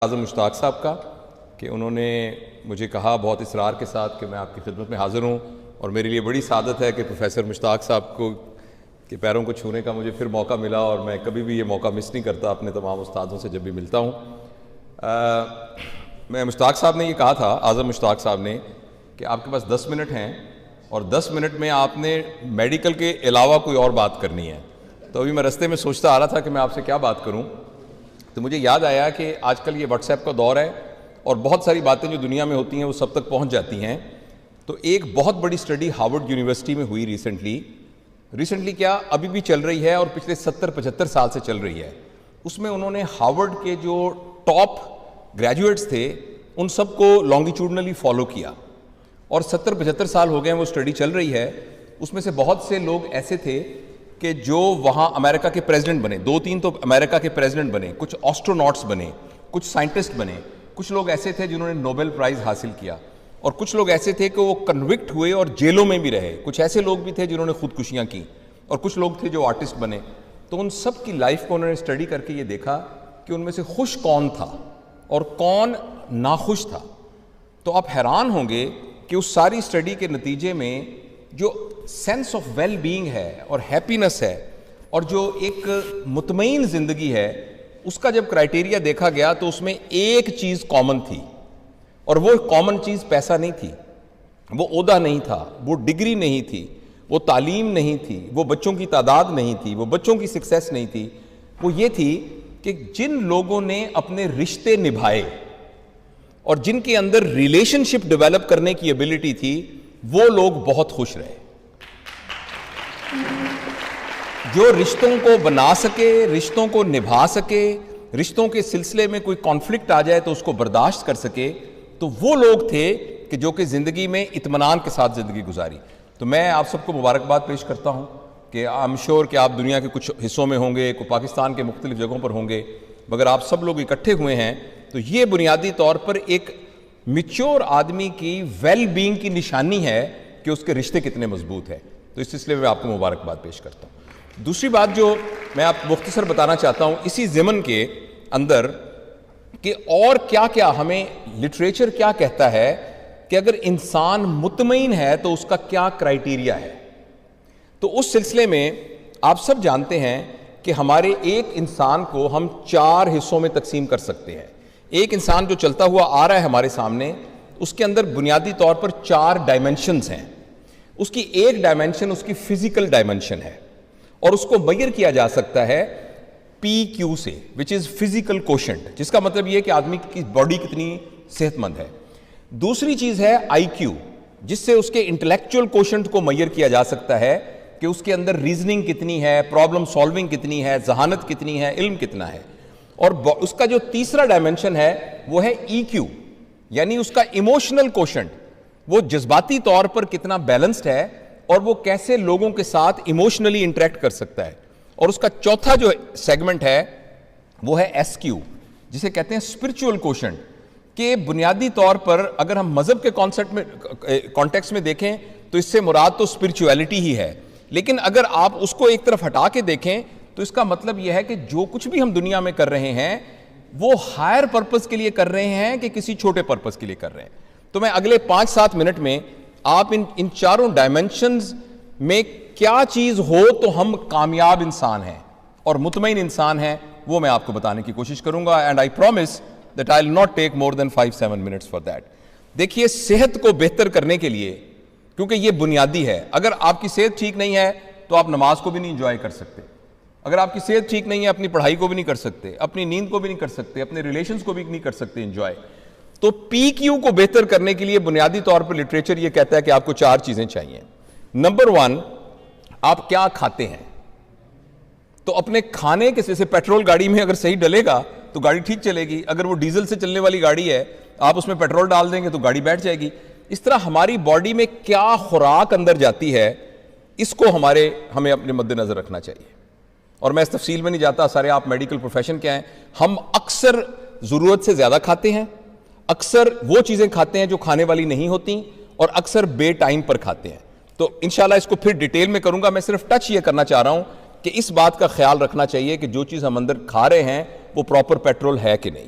اعظم مشتاق صاحب کا کہ انہوں نے مجھے کہا بہت اصرار کے ساتھ کہ میں آپ کی خدمت میں حاضر ہوں، اور میرے لیے بڑی سعادت ہے کہ پروفیسر مشتاق صاحب کو کے پیروں کو چھونے کا مجھے پھر موقع ملا، اور میں کبھی بھی یہ موقع مس نہیں کرتا اپنے تمام استادوں سے جب بھی ملتا ہوں۔ میں مشتاق صاحب نے یہ کہا تھا، اعظم مشتاق صاحب نے، کہ آپ کے پاس 10 منٹ ہیں اور 10 منٹ میں آپ نے میڈیکل کے علاوہ کوئی اور بات کرنی ہے۔ تو ابھی میں رستے میں سوچتا آ رہا تھا کہ میں آپ سے کیا بات کروں، تو مجھے یاد آیا کہ آج کل یہ واٹس ایپ کا دور ہے اور بہت ساری باتیں جو دنیا میں ہوتی ہیں وہ سب تک پہنچ جاتی ہیں۔ تو ایک بہت بڑی سٹڈی ہارورڈ یونیورسٹی میں ہوئی ریسنٹلی کیا ابھی بھی چل رہی ہے اور پچھلے 70-75 سال سے چل رہی ہے۔ اس میں انہوں نے ہارورڈ کے جو ٹاپ گریجویٹس تھے ان سب کو لانگیٹیوڈنلی فالو کیا، اور 70-75 سال ہو گئے ہیں وہ سٹڈی چل رہی ہے۔ اس میں سے بہت سے لوگ ایسے تھے کہ جو وہاں امریکہ کے پریزیڈنٹ بنے، 2-3 تو امریکہ کے پریزیڈنٹ بنے، کچھ آسٹروناٹس بنے، کچھ سائنٹسٹ بنے، کچھ لوگ ایسے تھے جنہوں نے نوبل پرائز حاصل کیا، اور کچھ لوگ ایسے تھے کہ وہ کنوکٹ ہوئے اور جیلوں میں بھی رہے، کچھ ایسے لوگ بھی تھے جنہوں نے خودکشیاں کی، اور کچھ لوگ تھے جو آرٹسٹ بنے۔ تو ان سب کی لائف کو انہوں نے اسٹڈی کر کے یہ دیکھا کہ ان میں سے خوش کون تھا اور کون ناخوش تھا۔ تو آپ حیران ہوں گے کہ اس ساری اسٹڈی کے نتیجے میں جو سینس آف ویل بینگ ہے اور ہیپینس ہے اور جو ایک مطمئن زندگی ہے، اس کا جب کرائیٹیریا دیکھا گیا تو اس میں ایک چیز کامن تھی، اور وہ کامن چیز پیسہ نہیں تھی، وہ عہدہ نہیں تھا، وہ ڈگری نہیں تھی، وہ تعلیم نہیں تھی، وہ بچوں کی تعداد نہیں تھی، وہ بچوں کی سکسیس نہیں تھی۔ وہ یہ تھی کہ جن لوگوں نے اپنے رشتے نبھائے اور جن کے اندر ریلیشن شپ ڈیولپ کرنے کی ایبلٹی تھی، وہ لوگ بہت خوش رہے۔ جو رشتوں کو بنا سکے، رشتوں کو نبھا سکے، رشتوں کے سلسلے میں کوئی کانفلکٹ آ جائے تو اس کو برداشت کر سکے، تو وہ لوگ تھے کہ جو کہ زندگی میں اطمینان کے ساتھ زندگی گزاری۔ تو میں آپ سب کو مبارکباد پیش کرتا ہوں کہ آئی ایم شیور کہ آپ دنیا کے کچھ حصوں میں ہوں گے، کوئی پاکستان کے مختلف جگہوں پر ہوں گے، مگر آپ سب لوگ اکٹھے ہوئے ہیں تو یہ بنیادی طور پر ایک میچور آدمی کی ویل بینگ کی نشانی ہے کہ اس کے رشتے کتنے مضبوط ہیں۔ تو اس سلسلے میں آپ کو مبارکباد پیش کرتا ہوں۔ دوسری بات جو میں آپ مختصر بتانا چاہتا ہوں اسی ضمن کے اندر، کہ اور کیا کیا ہمیں لٹریچر کیا کہتا ہے کہ اگر انسان مطمئن ہے تو اس کا کیا کرائیٹیریا ہے۔ تو اس سلسلے میں آپ سب جانتے ہیں کہ ہمارے ایک انسان کو ہم 4 حصوں میں تقسیم کر سکتے ہیں۔ ایک انسان جو چلتا ہوا آ رہا ہے ہمارے سامنے، اس کے اندر بنیادی طور پر 4 ڈائمنشنز ہیں۔ اس کی ایک ڈائمنشن اس کی فزیکل ڈائمنشن ہے، اور اس کو میئر کیا جا سکتا ہے PQ سے، which is physical quotient، جس کا مطلب یہ ہے کہ آدمی کی باڈی کتنی صحت مند ہے۔ دوسری چیز ہے IQ، جس سے اس کے انٹلیکچوئل کوشنٹ کو میئر کیا جا سکتا ہے کہ اس کے اندر ریزننگ کتنی ہے، پرابلم سالونگ کتنی ہے، ذہانت کتنی ہے، علم کتنا ہے۔ اور اس کا جو تیسرا ڈائمنشن ہے وہ ہے EQ، یعنی اس کا ایموشنل کوشنٹ، وہ جذباتی طور پر کتنا بیلنسڈ ہے اور وہ کیسے لوگوں کے ساتھ ایموشنلی انٹریکٹ کر سکتا ہے۔ اور اس کا چوتھا جو سیگمنٹ ہے وہ ہے SQ، جسے کہتے ہیں اسپرچول کوشنٹ، کہ بنیادی طور پر اگر ہم مذہب کے کانٹیکس میں دیکھیں تو اس سے مراد تو اسپرچویلٹی ہی ہے، لیکن اگر آپ اس کو ایک طرف ہٹا کے دیکھیں تو اس کا مطلب یہ ہے کہ جو کچھ بھی ہم دنیا میں کر رہے ہیں وہ ہائر پرپس کے لیے کر رہے ہیں کہ کسی چھوٹے پرپس کے لیے کر رہے ہیں۔ تو میں اگلے 5-7 منٹ میں آپ ان 4 ڈائمنشنز میں کیا چیز ہو تو ہم کامیاب انسان ہیں اور مطمئن انسان ہیں، وہ میں آپ کو بتانے کی کوشش کروں گا، and I promise that I will not take more than 5-7 minutes for that. دیکھیے، صحت کو بہتر کرنے کے لیے، کیونکہ یہ بنیادی ہے، اگر آپ کی صحت ٹھیک نہیں ہے تو آپ نماز کو بھی نہیں انجوائے کر سکتے، اگر آپ کی صحت ٹھیک نہیں ہے اپنی پڑھائی کو بھی نہیں کر سکتے، اپنی نیند کو بھی نہیں کر سکتے، اپنے ریلیشنز کو بھی نہیں کر سکتے انجوائے۔ تو PQ کو بہتر کرنے کے لیے بنیادی طور پر لٹریچر یہ کہتا ہے کہ آپ کو 4 چیزیں چاہیے۔ نمبر 1، آپ کیا کھاتے ہیں۔ تو اپنے کھانے کے سے پیٹرول گاڑی میں اگر صحیح ڈلے گا تو گاڑی ٹھیک چلے گی، اگر وہ ڈیزل سے چلنے والی گاڑی ہے آپ اس میں پیٹرول ڈال دیں گے تو گاڑی بیٹھ جائے گی۔ اس طرح ہماری باڈی میں کیا خوراک اندر جاتی ہے، اس کو ہمیں اپنے مد نظر رکھنا چاہیے۔ اور میں اس تفصیل میں نہیں جاتا، سارے آپ میڈیکل پروفیشن کے ہیں، ہم اکثر ضرورت سے زیادہ کھاتے ہیں، اکثر وہ چیزیں کھاتے ہیں جو کھانے والی نہیں ہوتی، اور اکثر بے ٹائم پر کھاتے ہیں۔ تو انشاءاللہ اس کو پھر ڈیٹیل میں کروں گا، میں صرف ٹچ یہ کرنا چاہ رہا ہوں کہ اس بات کا خیال رکھنا چاہیے کہ جو چیز ہم اندر کھا رہے ہیں وہ پراپر پیٹرول ہے کہ نہیں۔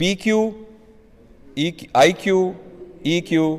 PQ, IQ, EQ